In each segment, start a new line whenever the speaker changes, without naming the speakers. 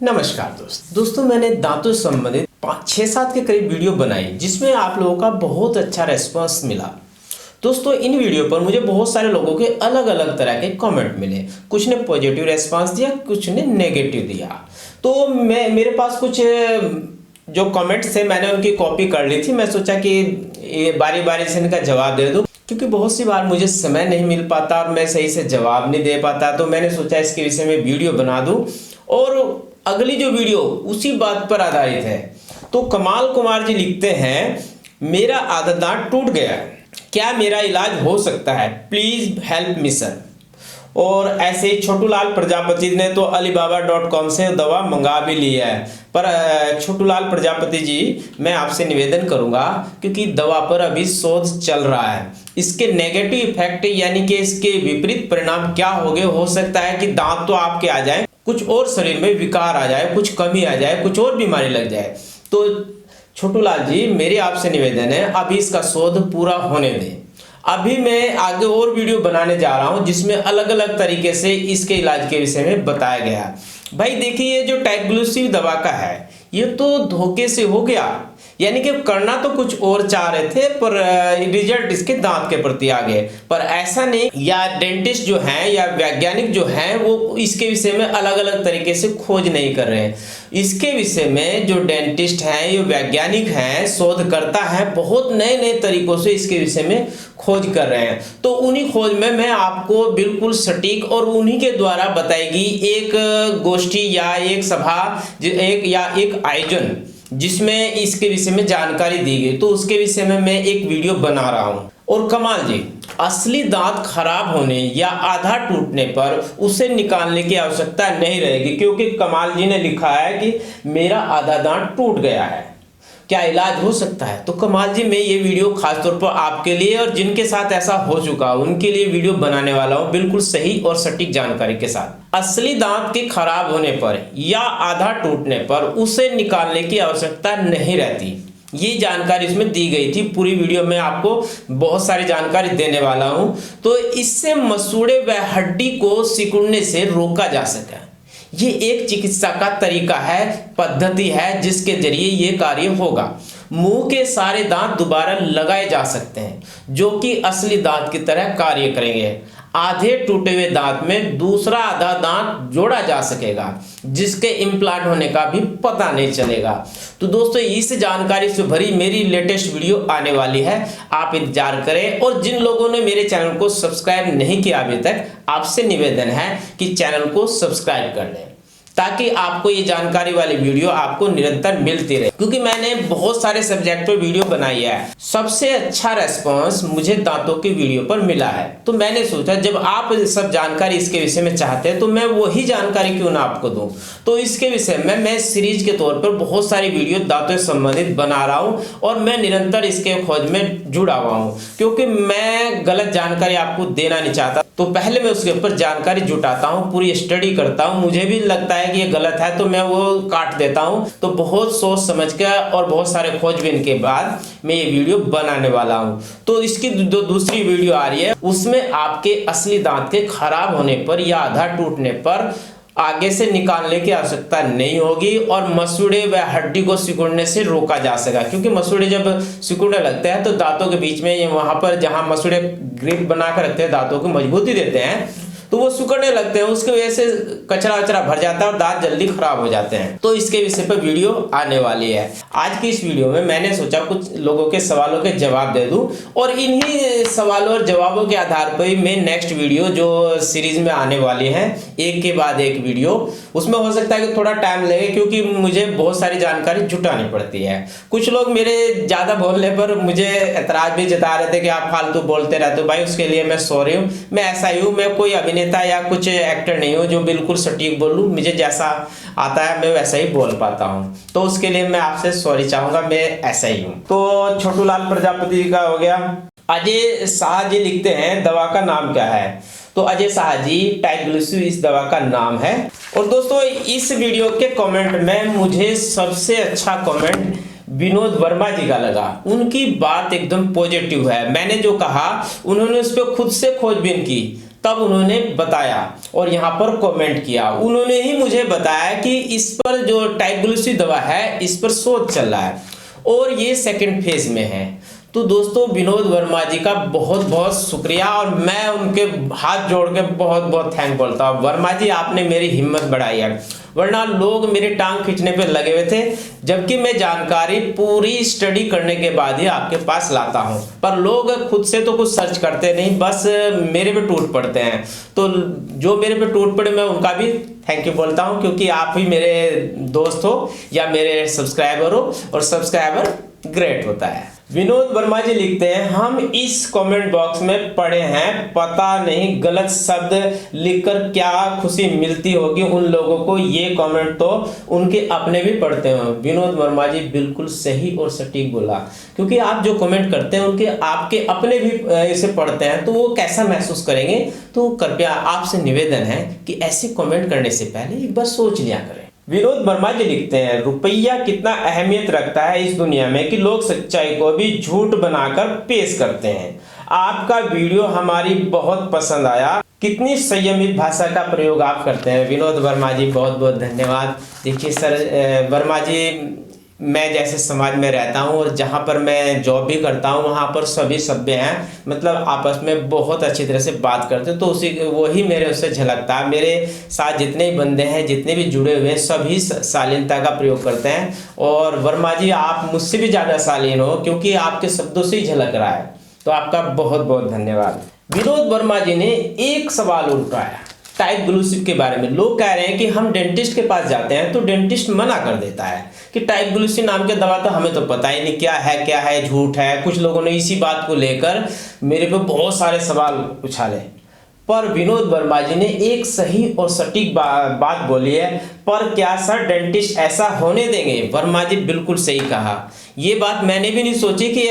नमस्कार दोस्तों मैंने दांतों से संबंधित 6-7 के करीब वीडियो बनाई जिसमें आप लोगों का बहुत अच्छा रेस्पॉन्स मिला। दोस्तों इन वीडियो पर मुझे बहुत सारे लोगों के अलग अलग तरह के कमेंट मिले। कुछ ने पॉजिटिव रेस्पॉन्स दिया, कुछ ने नेगेटिव दिया। तो मेरे पास कुछ जो कमेंट्स थे मैंने उनकी कॉपी कर ली थी। मैं सोचा कि ये बारी बारी से इनका जवाब दे दूं, क्योंकि बहुत सी बार मुझे समय नहीं मिल पाता और मैं सही से जवाब नहीं दे पाता। तो मैंने सोचा इसके विषय में वीडियो बना दूं और अगली जो वीडियो उसी बात पर आधारित है। तो कमाल कुमार जी लिखते हैं, मेरा आधा दांत टूट गया है, क्या मेरा इलाज हो सकता है, प्लीज हेल्प मी सर। और ऐसे ही छोटूलाल प्रजापति ने तो alibaba.com से दवा मंगा भी ली है। पर छोटूलाल प्रजापति जी मैं आपसे निवेदन करूंगा, क्योंकि दवा पर अभी शोध चल रहा है, इसके नेगेटिव इफेक्ट यानी कि इसके विपरीत परिणाम क्या होंगे। हो सकता है कि दांत तो आपके आ जाए, कुछ और शरीर में विकार आ जाए, कुछ कमी आ जाए, कुछ और बीमारी लग जाए। तो छोटूलाल जी मेरी आपसे निवेदन है, अभी इसका शोध पूरा होने दें। अभी मैं आगे और वीडियो बनाने जा रहा हूं जिसमें अलग अलग तरीके से इसके इलाज के विषय में बताया गया। भाई देखिए, ये जो टाइग्लूसिव दवा का है ये तो धोखे से हो गया, यानी कि करना तो कुछ और चाह रहे थे पर रिजल्ट इसके दांत के प्रति आ गए। पर ऐसा नहीं, या डेंटिस्ट जो हैं या वैज्ञानिक जो हैं वो इसके विषय में अलग अलग तरीके से खोज नहीं कर रहे हैं। इसके विषय में जो डेंटिस्ट हैं, ये वैज्ञानिक हैं, शोधकर्ता हैं, बहुत नए नए तरीकों से इसके विषय में खोज कर रहे हैं। तो उन्हीं खोज में मैं आपको बिल्कुल सटीक और उन्हीं के द्वारा बताएगी एक गोष्ठी या एक सभा एक आयोजन जिसमें इसके विषय में जानकारी दी गई, तो उसके विषय में मैं एक वीडियो बना रहा हूं। और कमाल जी, असली दांत खराब होने या आधा टूटने पर उसे निकालने की आवश्यकता नहीं रहेगी, क्योंकि कमाल जी ने लिखा है कि मेरा आधा दांत टूट गया है, क्या इलाज हो सकता है। तो कमाल जी मैं ये वीडियो खासतौर पर आपके लिए और जिनके साथ ऐसा हो चुका उनके लिए वीडियो बनाने वाला हूं, बिल्कुल सही और सटीक जानकारी के साथ। असली दांत के खराब होने पर या आधा टूटने पर उसे निकालने की आवश्यकता नहीं रहती, ये जानकारी इसमें दी गई थी। पूरी वीडियो में आपको बहुत सारी जानकारी देने वाला हूं। तो इससे मसूड़े व हड्डी को सिकुड़ने से रोका जा सके। ये एक चिकित्सा का तरीका है, पद्धति है जिसके जरिए ये कार्य होगा। मुंह के सारे दांत दोबारा लगाए जा सकते हैं जो कि असली दांत की तरह कार्य करेंगे। आधे टूटे हुए दांत में दूसरा आधा दांत जोड़ा जा सकेगा जिसके इम्प्लांट होने का भी पता नहीं चलेगा। तो दोस्तों इस जानकारी से भरी मेरी लेटेस्ट वीडियो आने वाली है, आप इंतजार करें। और जिन लोगों ने मेरे चैनल को सब्सक्राइब नहीं किया अभी तक, आपसे निवेदन है कि चैनल को सब्सक्राइब कर लें ताकि आपको ये जानकारी वाली वीडियो आपको निरंतर मिलती रहे, क्योंकि मैंने बहुत सारे सब्जेक्ट पर वीडियो बनाई है। सबसे अच्छा रेस्पॉन्स मुझे दांतों की वीडियो पर मिला है। तो मैंने सोचा जब आप सब जानकारी इसके विषय में चाहते हैं तो मैं वही जानकारी क्यों ना आपको दूं। तो इसके विषय में मैं सीरीज के तौर पर बहुत सारी वीडियो दांतों से संबंधित बना रहा हूँ और मैं निरंतर इसके खोज में जुड़ा हुआ हूँ, क्योंकि मैं गलत जानकारी आपको देना नहीं चाहता। तो पहले मैं उसके ऊपर जानकारी जुटाता हूँ, पूरी स्टडी करता हूँ। मुझे भी लगता है कि ये गलत है तो मैं वो काट देता हूँ। तो बहुत सोच समझ के और बहुत सारे खोजबीन के बाद मैं ये वीडियो बनाने वाला हूँ। तो इसकी जो दूसरी वीडियो आ रही है उसमें आपके असली दांत के खराब होने पर या आधा टूटने पर आगे से निकालने की आवश्यकता नहीं होगी और मसूड़े व हड्डी को सिकुड़ने से रोका जा सकेगा। क्योंकि मसूड़े जब सिकुड़ने लगते हैं तो दांतों के बीच में वहां पर जहां मसूड़े ग्रिप बना कर रखते हैं, दांतों को मजबूती देते हैं, तो वो सिकुड़ने लगते हैं, उसकी वजह से कचरा वचरा भर जाता है और दांत जल्दी खराब हो जाते हैं। तो इसके विषय पर वीडियो आने वाली है। आज की इस वीडियो में मैंने सोचा कुछ लोगों के सवालों के जवाब दे दूं और इन्हीं सवालों और जवाबों के आधार पर ही मैं नेक्स्ट वीडियो जो सीरीज में आने वाली है, एक के बाद एक वीडियो, उसमें हो सकता है कि थोड़ा टाइम लगे क्योंकि मुझे बहुत सारी जानकारी जुटानी पड़ती है। कुछ लोग मेरे ज्यादा बोलने पर मुझे एतराज भी जता रहे थे कि आप फालतू बोलते रहते हो। भाई उसके लिए मैं सॉरी हूँ। मैं ऐसा ही हूँ, मैं कोई अभिनेता या कुछ एक्टर नहीं हूँ जो बिल्कुल सटीक बोलूँ। मुझे जैसा आता है मैं वैसा ही बोल पाता हूँ, तो उसके लिए मैं आपसे सॉरी चाहूंगा, मैं ऐसा ही हूँ। तो छोटूलाल प्रजापति का हो गया। अजय शाह जी लिखते हैं दवा का नाम क्या है। तो अजय शाह जी टाइग्लूसिव इस दवा का नाम है। और दोस्तों इस वीडियो के कमेंट में मुझे सबसे अच्छा कमेंट विनोद वर्मा जी का लगा। उनकी बात एकदम पॉजिटिव है। मैंने जो कहा उन्होंने उस पर खुद से खोजबीन की, तब उन्होंने बताया और यहाँ पर कमेंट किया। उन्होंने ही मुझे बताया कि इस पर जो टाइग्लिसरी दवा है इस पर शोध चल रहा है और ये सेकंड फेज में है। तो दोस्तों विनोद वर्मा जी का बहुत बहुत शुक्रिया और मैं उनके हाथ जोड़ के बहुत बहुत थैंक बोलता हूँ। वर्मा जी आपने मेरी हिम्मत बढ़ाई है, वरना लोग मेरी टांग खींचने पे लगे हुए थे, जबकि मैं जानकारी पूरी स्टडी करने के बाद ही आपके पास लाता हूं। पर लोग खुद से तो कुछ सर्च करते नहीं, बस मेरे पे टूट पड़ते हैं। तो जो मेरे पे टूट पड़े मैं उनका भी थैंक यू बोलता हूं, क्योंकि आप ही मेरे दोस्त हो या मेरे सब्सक्राइबर हो, और सब्सक्राइबर ग्रेट होता है। विनोद वर्मा जी लिखते हैं, हम इस कमेंट बॉक्स में पढ़े हैं, पता नहीं गलत शब्द लिखकर क्या खुशी मिलती होगी उन लोगों को। ये कमेंट तो उनके अपने भी पढ़ते हो। विनोद वर्मा जी बिल्कुल सही और सटीक बोला, क्योंकि आप जो कमेंट करते हैं उनके आपके अपने भी इसे पढ़ते हैं, तो वो कैसा महसूस करेंगे। तो कृपया आपसे निवेदन है कि ऐसे कमेंट करने से पहले एक बार सोच लिया करें। विनोद वर्मा जी लिखते हैं, रुपया कितना अहमियत रखता है इस दुनिया में कि लोग सच्चाई को भी झूठ बनाकर पेश करते हैं। आपका वीडियो हमारी बहुत पसंद आया, कितनी संयमित भाषा का प्रयोग आप करते हैं। विनोद वर्मा जी बहुत बहुत धन्यवाद। देखिए सर वर्मा जी, मैं जैसे समाज में रहता हूं और जहां पर मैं जॉब भी करता हूं वहां पर सभी सभ्य हैं, मतलब आपस में बहुत अच्छी तरह से बात करते हैं। तो उसी वही मेरे उससे झलकता है। मेरे साथ जितने भी बंदे हैं, जितने भी जुड़े हुए हैं, सभी शालीनता का प्रयोग करते हैं। और वर्मा जी आप मुझसे भी ज़्यादा शालीन हो, क्योंकि आपके शब्दों से ही झलक रहा है। तो आपका बहुत बहुत धन्यवाद। विनोद वर्मा जी ने एक सवाल उठाया टाइग्लिसरी के बारे में। लोग कह रहे हैं कि हम डेंटिस्ट के पास जाते हैं तो डेंटिस्ट मना कर देता है कि टाइग्लिसरी नाम की दवा तो हमें तो पता ही नहीं क्या है झूठ है। कुछ लोगों ने इसी बात को लेकर मेरे पे बहुत सारे सवाल उछाले, पर विनोद वर्मा जी ने एक सही और सटीक बात बोली है। पर क्या सर डेंटिस्ट ऐसा होने देंगे? वर्मा जी बिल्कुल सही कहा। ये बात मैंने भी नहीं सोची कि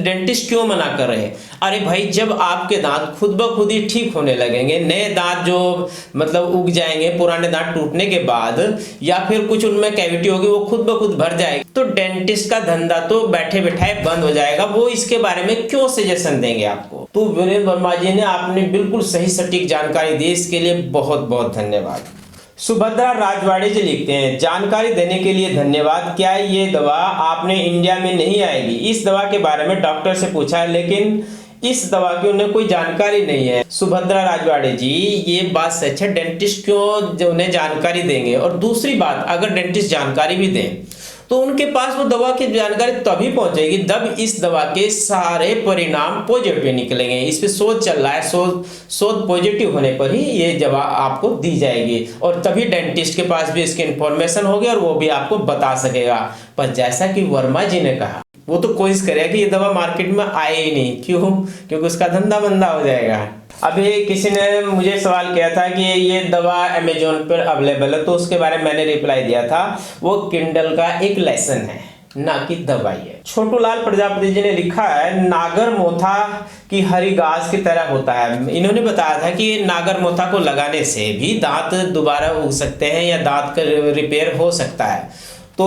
डेंटिस्ट क्यों मना कर रहे हैं। अरे भाई, जब आपके दांत खुद ब खुद ही ठीक होने लगेंगे, नए दांत जो मतलब उग जाएंगे पुराने दांत टूटने के बाद, या फिर कुछ उनमें कैविटी होगी वो खुद ब खुद भर जाएगी, तो डेंटिस्ट का धंधा तो बैठे बैठाए बंद हो जाएगा। वो इसके बारे में क्यों सजेशन देंगे आपको? तो विनोद वर्मा जी ने आपने बिल्कुल सही सटीक जानकारी दी, इसके लिए बहुत बहुत धन्यवाद। सुभद्रा राजवाड़े जी लिखते हैं, जानकारी देने के लिए धन्यवाद। क्या ये दवा आपने इंडिया में नहीं आएगी? इस दवा के बारे में डॉक्टर से पूछा है, लेकिन इस दवा की उन्हें कोई जानकारी नहीं है। सुभद्रा राजवाड़े जी, ये बात सच है, डेंटिस्ट क्यों उन्हें जानकारी देंगे? और दूसरी बात, अगर डेंटिस्ट जानकारी भी दें तो उनके पास वो दवा की जानकारी तभी पहुंचेगी जब इस दवा के सारे परिणाम पॉजिटिव निकलेंगे। इस पे शोध चल रहा है, शोध पॉजिटिव होने पर ही ये दवा आपको दी जाएगी, और तभी डेंटिस्ट के पास भी इसकी इंफॉर्मेशन होगी और वो भी आपको बता सकेगा। पर जैसा कि वर्मा जी ने कहा, वो तो कोशिश करेगा कि ये दवा मार्केट में आए ही नहीं। क्यों? क्योंकि उसका धंधा बंदा हो जाएगा। अभी किसी ने मुझे सवाल किया था कि ये दवा अमेजोन पर अवेलेबल है, तो उसके बारे में मैंने रिप्लाई दिया था, वो किंडल का एक लेसन है, ना कि दवाई है। छोटूलाल प्रजापति जी ने लिखा है, नागर मोथा की हरी घास की तरह होता है। इन्होंने बताया था कि नागर मोथा को लगाने से भी दांत दोबारा उग सकते हैं या दांत का रिपेयर हो सकता है। तो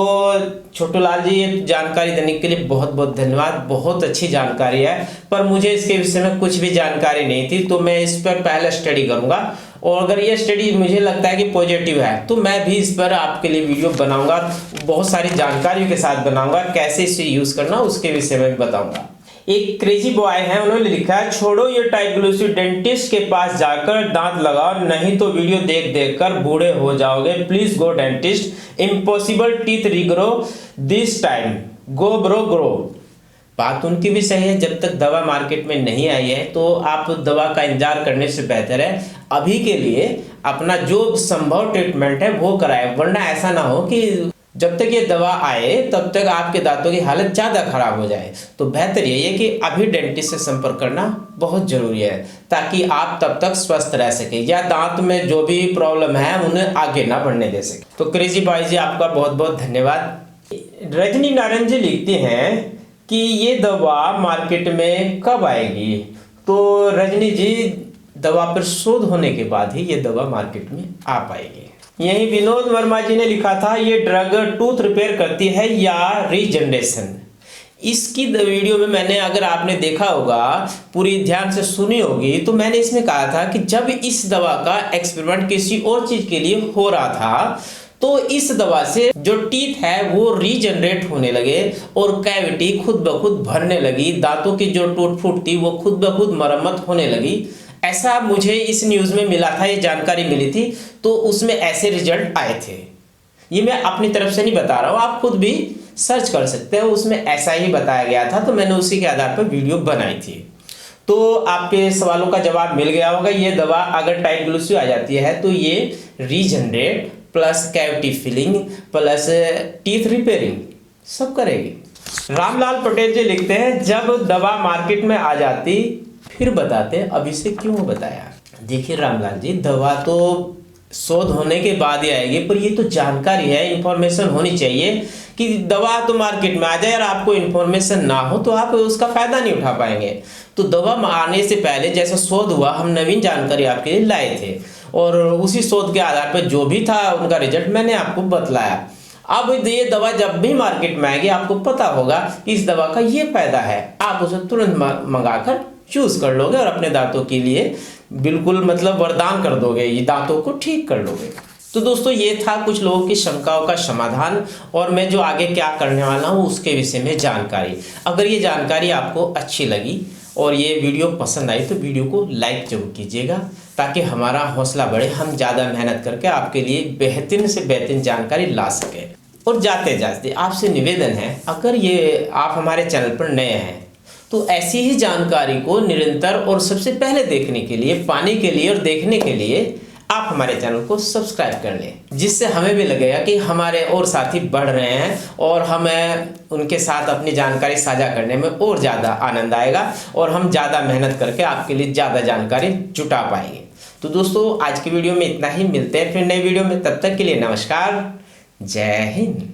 छोटूलाल जी, ये जानकारी देने के लिए बहुत बहुत धन्यवाद। बहुत अच्छी जानकारी है, पर मुझे इसके विषय में कुछ भी जानकारी नहीं थी, तो मैं इस पर पहले स्टडी करूंगा, और अगर ये स्टडी मुझे लगता है कि पॉजिटिव है तो मैं भी इस पर आपके लिए वीडियो बनाऊंगा, बहुत सारी जानकारियों के साथ बनाऊंगा। कैसे इसे यूज करना उसके विषय में भी बताऊंगा। एक क्रेजी बॉय है, उन्होंने लिखा है, छोड़ो ये टाइग्लिसरी, डेंटिस्ट के पास जाकर दांत लगाओ, नहीं तो वीडियो देख देख कर बूढ़े हो जाओगे। Please go dentist, impossible teeth regrow this time, go bro grow. बात उनकी भी सही है, जब तक दवा मार्केट में नहीं आई है तो आप दवा का इंतजार करने से बेहतर है अभी के लिए अपना जो संभव ट्रीटमेंट है वो कराए, वरना ऐसा ना हो कि जब तक ये दवा आए तब तक आपके दांतों की हालत ज़्यादा खराब हो जाए। तो बेहतर यही है कि अभी डेंटिस्ट से संपर्क करना बहुत जरूरी है, ताकि आप तब तक स्वस्थ रह सके या दांत में जो भी प्रॉब्लम है उन्हें आगे ना बढ़ने दे सके। तो क्रेजी बॉय जी, आपका बहुत बहुत धन्यवाद। रजनी नारायण जी लिखते हैं कि ये दवा मार्केट में कब आएगी? तो रजनी जी, दवा पर शोध होने के बाद ही ये दवा मार्केट में आ पाएगी। यही विनोद वर्मा जी ने लिखा था, ये ड्रग टूथ रिपेयर करती है या रीजनरेशन? इसकी वीडियो में मैंने, अगर आपने देखा होगा, पूरी ध्यान से सुनी होगी, तो मैंने इसमें कहा था कि जब इस दवा का एक्सपेरिमेंट किसी और चीज के लिए हो रहा था तो इस दवा से जो टीथ है वो रीजनरेट होने लगे और कैविटी खुद ब खुद भरने लगी, दांतों की जो टूट फूट थी वो खुद ब खुद मरम्मत होने लगी। ऐसा मुझे इस न्यूज में मिला था, ये जानकारी मिली थी, तो उसमें ऐसे रिजल्ट आए थे। ये मैं अपनी तरफ से नहीं बता रहा हूँ, आप खुद भी सर्च कर सकते हो, उसमें ऐसा ही बताया गया था, तो मैंने उसी के आधार पर वीडियो बनाई थी। तो आपके सवालों का जवाब मिल गया होगा। ये दवा अगर टाइट ग्लूसियो आ जाती है तो ये regenerate plus cavity filling plus teeth repairing सब करेगी। रामलाल पटेल जी लिखते हैं, जब दवा मार्केट में आ जाती फिर बताते अब इसे क्यों बताया। देखिए रामलाल जी, दवा तो शोध होने के बाद ही आएगी, पर ये तो जानकारी है, इंफॉर्मेशन होनी चाहिए कि दवा तो मार्केट में आ जाए और आपको इंफॉर्मेशन ना हो तो आप उसका फायदा नहीं उठा पाएंगे। तो दवा आने से पहले जैसा शोध हुआ, हम नवीन जानकारी आपके लिए लाए थे और उसी शोध के आधार पर जो भी था उनका रिजल्ट मैंने आपको बतलाया। अब ये दवा जब भी मार्केट में आएगी आपको पता होगा कि इस दवा का ये फायदा है, आप उसे तुरंत मंगाकर चूज कर लोगे और अपने दांतों के लिए बिल्कुल मतलब वरदान कर दोगे, ये दांतों को ठीक कर लोगे। तो दोस्तों ये था कुछ लोगों की शंकाओं का समाधान और मैं जो आगे क्या करने वाला हूँ उसके विषय में जानकारी। अगर ये जानकारी आपको अच्छी लगी और ये वीडियो पसंद आई तो वीडियो को लाइक जरूर कीजिएगा ताकि हमारा हौसला बढ़े, हम ज़्यादा मेहनत करके आपके लिए बेहतरीन से बेहतरीन जानकारी ला सकें। और जाते जाते आपसे निवेदन है, अगर ये आप हमारे चैनल पर नए हैं तो ऐसी ही जानकारी को निरंतर और सबसे पहले देखने के लिए, पाने के लिए और देखने के लिए आप हमारे चैनल को सब्सक्राइब कर लें, जिससे हमें भी लगेगा कि हमारे और साथी बढ़ रहे हैं और हमें उनके साथ अपनी जानकारी साझा करने में और ज़्यादा आनंद आएगा और हम ज़्यादा मेहनत करके आपके लिए ज़्यादा जानकारी जुटा पाएंगे। तो दोस्तों आज की वीडियो में इतना ही, मिलते हैं फिर नई वीडियो में, तब तक के लिए नमस्कार, जय हिंद।